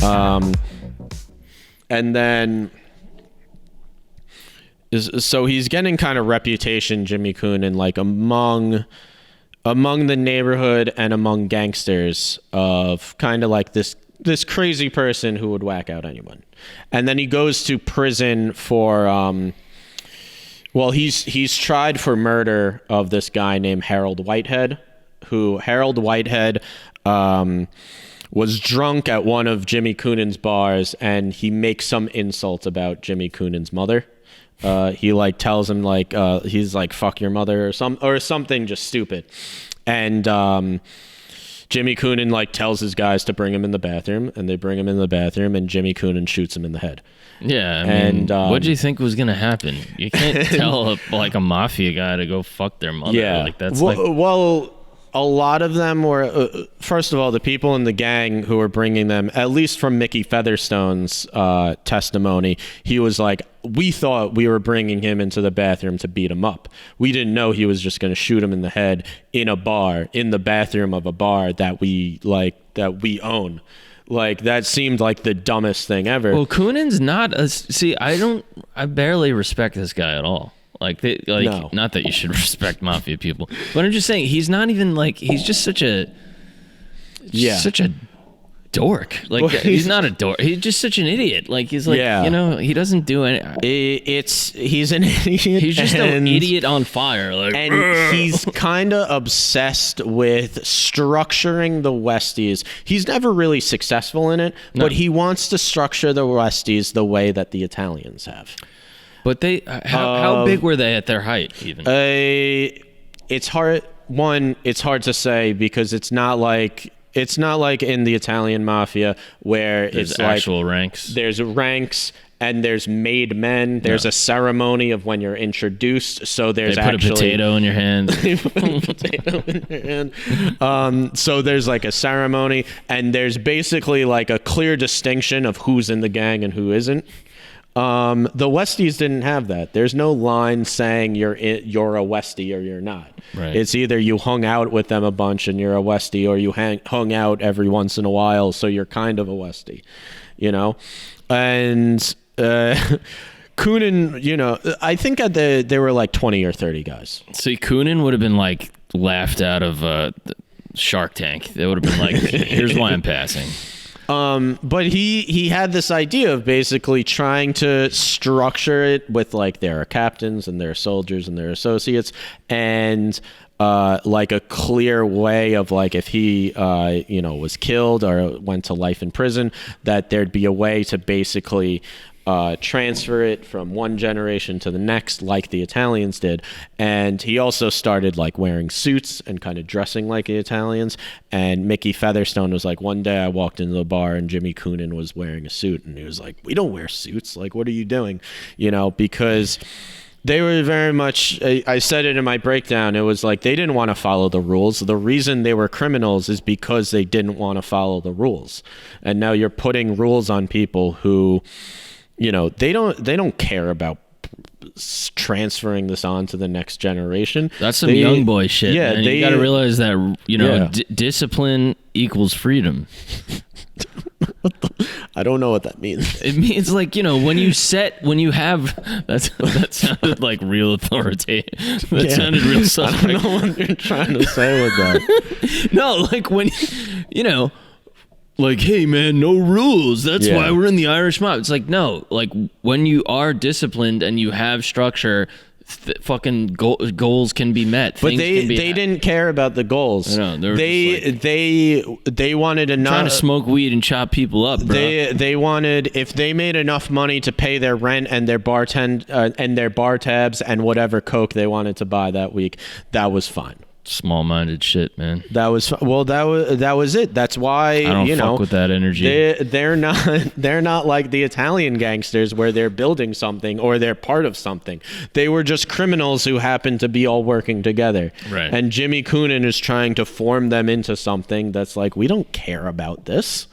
And then, so he's getting kind of reputation, Jimmy Coonan, like among the neighborhood and among gangsters of kind of like this crazy person who would whack out anyone. And then he goes to prison for, he's tried for murder of this guy named Harold Whitehead, was drunk at one of Jimmy Coonan's bars, and he makes some insult about Jimmy Coonan's mother. He like tells him like he's like fuck your mother or something just stupid, and Jimmy Coonan like tells his guys to bring him in the bathroom, and they bring him in the bathroom, and Jimmy Coonan shoots him in the head. Yeah, I mean, what do you think was gonna happen? You can't tell a mafia guy to go fuck their mother. Yeah, like that's well. A lot of them were, first of all, the people in the gang who were bringing them, at least from Mickey Featherstone's testimony, he was like, we thought we were bringing him into the bathroom to beat him up. We didn't know he was just going to shoot him in the head in a bar, in the bathroom of a bar that we own. Like, that seemed like the dumbest thing ever. Well, Coonan's not I barely respect this guy at all. No. Not that you should respect mafia people, but I'm just saying he's not even like, he's just such a dork. Like, he's not a dork. He's just such an idiot. Like, he's like, he doesn't do any. He's an idiot. He's just an idiot on fire. Like, and he's kind of obsessed with structuring the Westies. He's never really successful in it, but he wants to structure the Westies the way that the Italians have. But how big were they at their height even? It's hard to say because it's not like in the Italian mafia where there's it's actual like ranks. There's ranks and there's made men. There's a ceremony of when you're introduced. So there's they put a potato in your hand. They put a potato in your hand. So there's like a ceremony, and there's basically like a clear distinction of who's in the gang and who isn't. The Westies didn't have that. There's no line saying you're a Westie or you're not. Right. It's either you hung out with them a bunch and you're a Westie, or you hung out every once in a while, so you're kind of a Westie, you know? And Coonan, I think they were like 20 or 30 guys. See, Coonan would have been like laughed out of Shark Tank. They would have been like, here's why I'm passing. But he had this idea of basically trying to structure it with like their captains and their soldiers and their associates, and like a clear way of like if he was killed or went to life in prison, that there'd be a way to basically transfer it from one generation to the next, like the Italians did. And he also started like wearing suits and kind of dressing like the Italians. And Mickey Featherstone was like, one day I walked into the bar and Jimmy Coonan was wearing a suit, and he was like, we don't wear suits. Like, what are you doing? Because they were very much, I said it in my breakdown, it was like they didn't want to follow the rules. The reason they were criminals is because they didn't want to follow the rules. And now you're putting rules on people who, they don't care about transferring this on to the next generation. That's some young boy shit. Yeah, man. You got to realize that discipline equals freedom. I don't know what that means. It means like when you have that sounded like real authoritative. That sounded real suspect. I don't know what you're trying to say with that. No, like when like, hey man, no rules. That's why we're in the Irish mob. It's like, no, like when you are disciplined and you have structure, fucking goals can be met. But they didn't care about the goals. I know, they wanted to trying to smoke weed and chop people up, bro. They wanted, if they made enough money to pay their rent and their and their bar tabs and whatever coke they wanted to buy that week, that was fine. Small-minded shit, man. That was it. That's why I don't fuck with that energy. They're not like the Italian gangsters where they're building something or they're part of something. They were just criminals who happened to be all working together. Right. And Jimmy Coonan is trying to form them into something that's like, we don't care about this.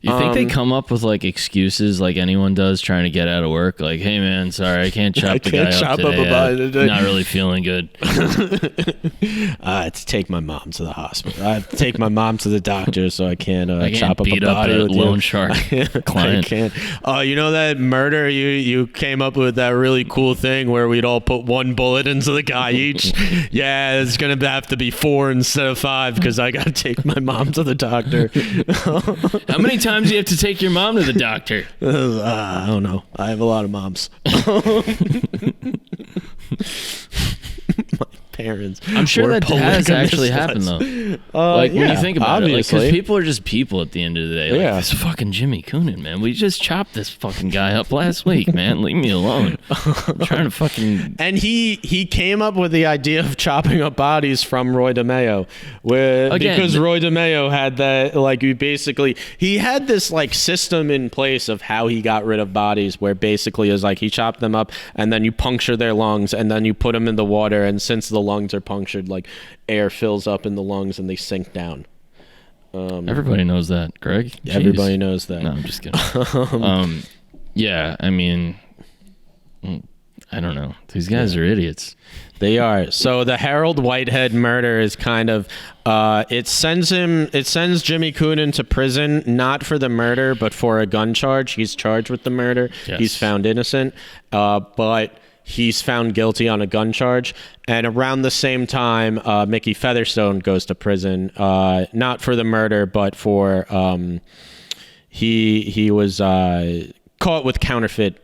You think they come up with like excuses like anyone does trying to get out of work? Like, hey man, sorry, I can't chop the guy up today. Not really feeling good. I had to take my mom to the hospital. I had to take my mom to the doctor, so I can't chop up a body with loan shark client. I can't. You know that murder? You came up with that really cool thing where we'd all put one bullet into the guy each. Yeah, it's gonna have to be 4 instead of 5 because I gotta take my mom to the doctor. How many times do you have to take your mom to the doctor? I don't know. I have a lot of moms. My parents. I'm sure that has actually happened though. When you think about it, because people are just people at the end of the day. Like, this fucking Jimmy Coonan, man. We just chopped this fucking guy up last week, man. Leave me alone. I'm trying to fucking. And he came up with the idea of chopping up bodies from Roy DeMeo, because Roy DeMeo had that he had this like system in place of how he got rid of bodies, where basically is like he chopped them up and then you puncture their lungs and then you put them in the water, and since the lungs are punctured, like air fills up in the lungs and they sink down. Everybody knows that, Greg. Jeez. Everybody knows that. No, I'm just kidding. Yeah, I mean, I don't know. These guys are idiots. They are. So the Harold Whitehead murder is kind of it sends Jimmy Coonan to prison, not for the murder, but for a gun charge. He's charged with the murder. Yes. He's found innocent, but he's found guilty on a gun charge. And around the same time, Mickey Featherstone goes to prison, not for the murder, but for he was caught with counterfeit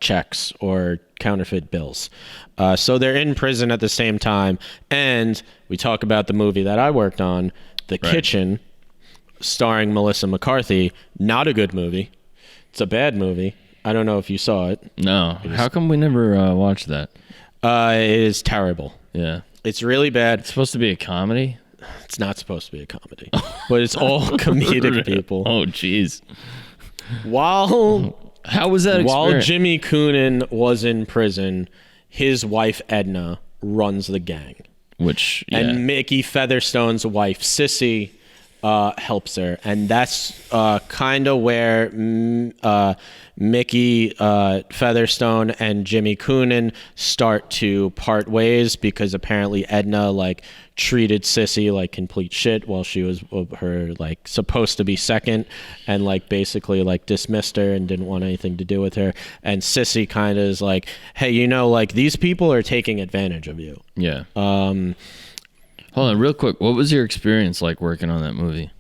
checks or counterfeit bills. So they're in prison at the same time. And we talk about the movie that I worked on, The Kitchen, starring Melissa McCarthy. Not a good movie. It's a bad movie. I don't know if you saw it. No. How come we never watched that? It is terrible. Yeah. It's really bad. It's supposed to be a comedy? It's not supposed to be a comedy. But it's all comedic people. Oh, jeez. How was that experience? While Jimmy Coonan was in prison, his wife Edna runs the gang. And Mickey Featherstone's wife Sissy helps her, and that's kind of where Mickey Featherstone and Jimmy Coonan start to part ways, because apparently Edna like treated Sissy like complete shit while she was her like supposed to be second, and like basically like dismissed her and didn't want anything to do with her. And Sissy kind of is like, hey, you know, like these people are taking advantage of you. Yeah. Hold on, real quick. What was your experience like working on that movie?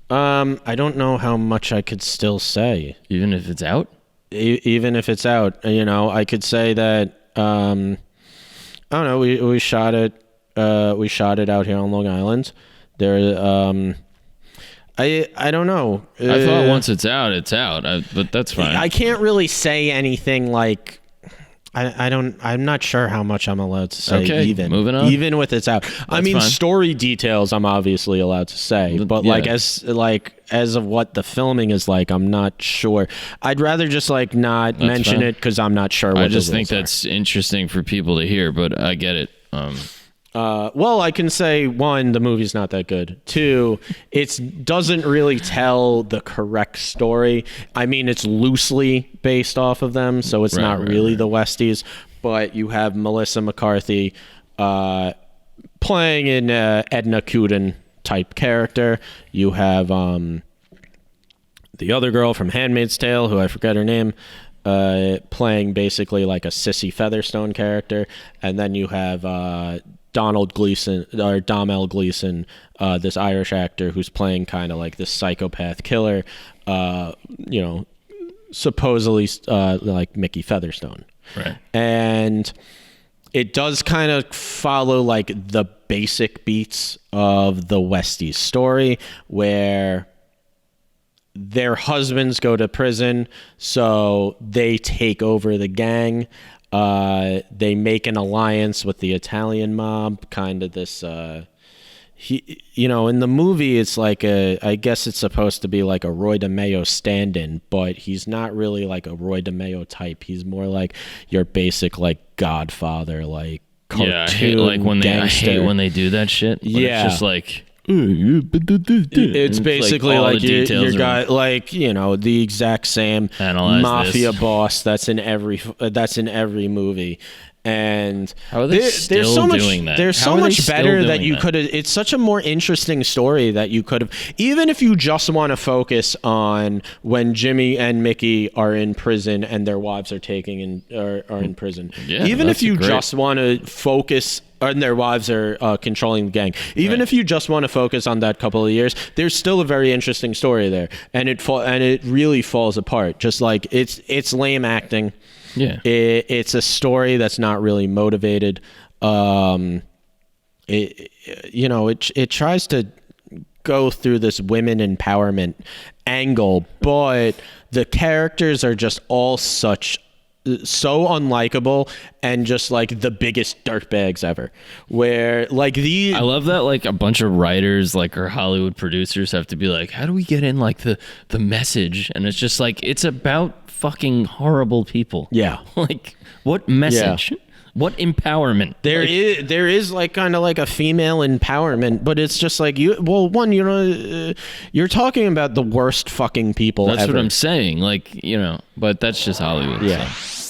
I don't know how much I could still say. Even if it's out? Even if it's out, you know, I could say that. I don't know. We shot it. We shot it out here on Long Island. There. I don't know. I thought once it's out. But that's fine. I can't really say anything like. I'm not sure how much I'm allowed to say. Okay, moving on. Even with it's out. That's I mean, fine. Story details I'm obviously allowed to say, but as of what the filming is like, I'm not sure. I'd rather just like not mention it because I'm not sure. I just think that's interesting for people to hear, but I get it. Well, I can say, 1, the movie's not that good. 2, it doesn't really tell the correct story. I mean, it's loosely based off of them, so it's not really the Westies. But you have Melissa McCarthy playing an Edna Coonan type character. You have the other girl from Handmaid's Tale, who I forget her name, playing basically like a Sissy Featherstone character. And then you have Domhnall Gleeson, this Irish actor who's playing kind of like this psychopath killer, you know, supposedly like Mickey Featherstone. Right. And it does kind of follow like the basic beats of the Westies story, where their husbands go to prison, so they take over the gang. They make an alliance with the Italian mob, kind of this, you know, in the movie, it's like I guess it's supposed to be like a Roy DeMeo stand-in, but he's not really like a Roy DeMeo type. He's more like your basic, like, Godfather, like, cartoon I hate when they do that shit. Yeah. It's just like, It's basically all like the your details guy, like, you know, the exact same Analyze mafia this. boss that's in every movie. And How are they still doing that? There's How so are they much still better that doing you that? could have. It's such a more interesting story that you could have. Even if you just want to focus on when Jimmy and Mickey are in prison and their wives are are in prison. Yeah, Even if that's you great. just want to focus. And their wives are controlling the gang. Even Right. if you just want to focus on that couple of years, there's still a very interesting story there, and it really falls apart. Just like it's lame acting. Yeah. It's a story that's not really motivated. It tries to go through this women empowerment angle, but the characters are just all so unlikable and just like the biggest dirtbags ever. Where like I love that like a bunch of writers like or Hollywood producers have to be like, how do we get in like the message? And it's just like it's about fucking horrible people. Yeah. Like what message? What empowerment? There is like kind of like a female empowerment, but it's just like you're talking about the worst fucking people That's ever. what I'm saying. Like, but that's just Hollywood. Yeah. So.